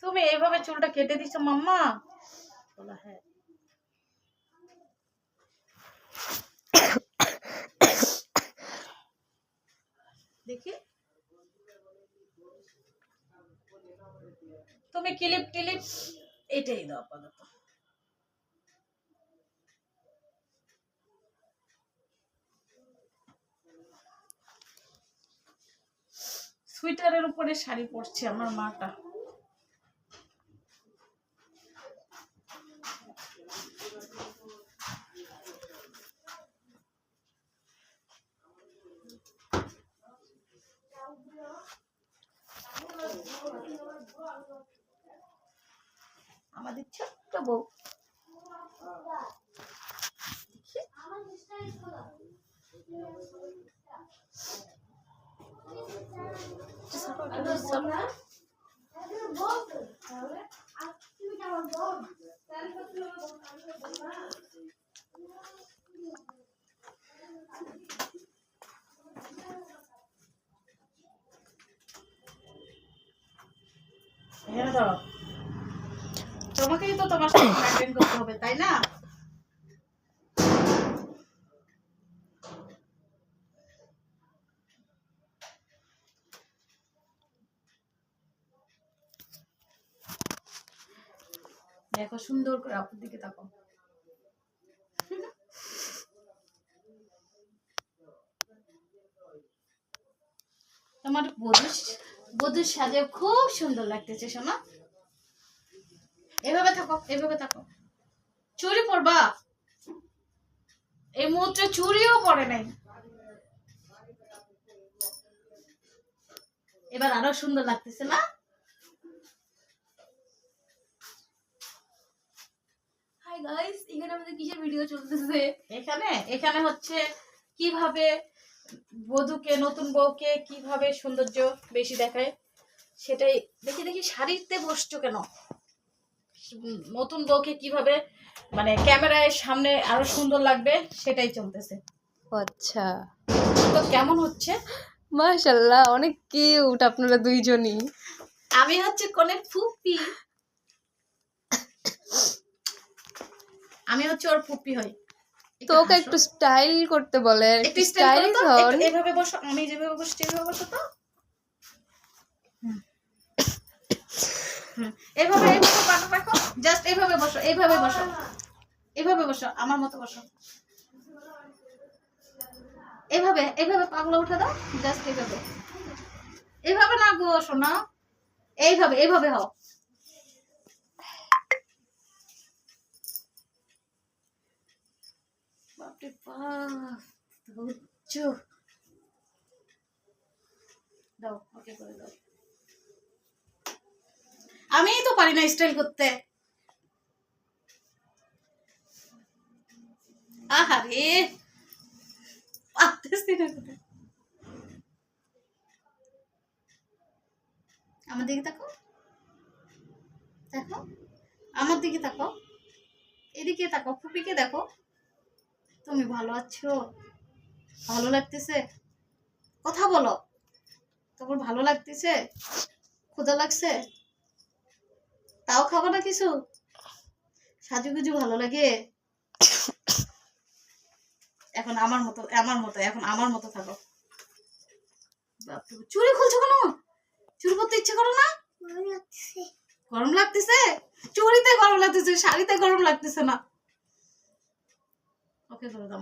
তুমি এইভাবে চুলটা কেটে দিছো মাম্মা? বলা হ্যাঁ। দেখি তুমি ক্লিপ টিলিপ এটাই দাও আপাতত। সুইটারের উপরে শাড়ি পরছে আমার মাটা। আমাদের ছোট্ট বউ তোমাকেই তো তোমার সাথে মেইনটেইন করতে হবে, তাই না? দেখো সুন্দর করে আপুর দিকে তাকাও। তোমার বধূর সাজে খুব সুন্দর লাগতেছে সোনা। এভাবে থাকো, এভাবে থাকো। চুড়ি পরবা? এই মুহূর্তে চুড়িও পরে নাই। এবার আরো সুন্দর লাগতেছে না? হাই গাইস, এখানে আমাদের কিসের ভিডিও চলতেছে? এখানে হচ্ছে কিভাবে বধূকে, নতুন বউকে কিভাবে সৌন্দর্য বেশি দেখায় সেটাই। দেখি শাড়িতে বসছো কেন? নতুন বউকে কিভাবে মানে ক্যামেরায় সামনে আরো সুন্দর লাগবে সেটাই চলতেছে। আচ্ছা, তো কেমন হচ্ছে? মাশাআল্লাহ, অনেক কিউট আপনারা দুইজনই। আমি হচ্ছে কোনের ফুপি, আমি হচ্ছে ওর ফুপি হই। তো ওকে একটু স্টাইল করতে বলে, একটু স্টাইল করো তো। এইভাবে বসো, আমি যেভাবে বসছি এইভাবে বসো তো। এইভাবে পাটা রাখো, জাস্ট এইভাবে বসো, এইভাবে বসো, এইভাবে বসো, আমার মতো বসো। এইভাবে পাগলা উঠে দাও, জাস্ট এইভাবে। এইভাবে না গো শোনা, এইভাবে হও। বাপরে বাপ, বুঝছো? দাও, ওকে করে দাও। আমি তো পারি না স্টাইল করতে। আহারে পারতেছি না। আমার দিকে তাকো, দেখো আমার দিকে তাকো, এদিকে তাকো, ফুপিকে দেখো। তুমি ভালো আছো? ভালো লাগতেছে? কথা বলো। তোমার ভালো লাগতেছে? ক্ষুধা লাগছে? তাও খাবো না কিছু? সাজুগুজু ভালো লাগে? এখন আমার মতো থাকো। চুড়ি খুলছো কেন? চুড়ি পরতে ইচ্ছে করো না? গরম লাগতেছে? চুড়িতে গরম লাগতেছে, শাড়িতে গরম লাগতেছে না। ওকে করে দাও।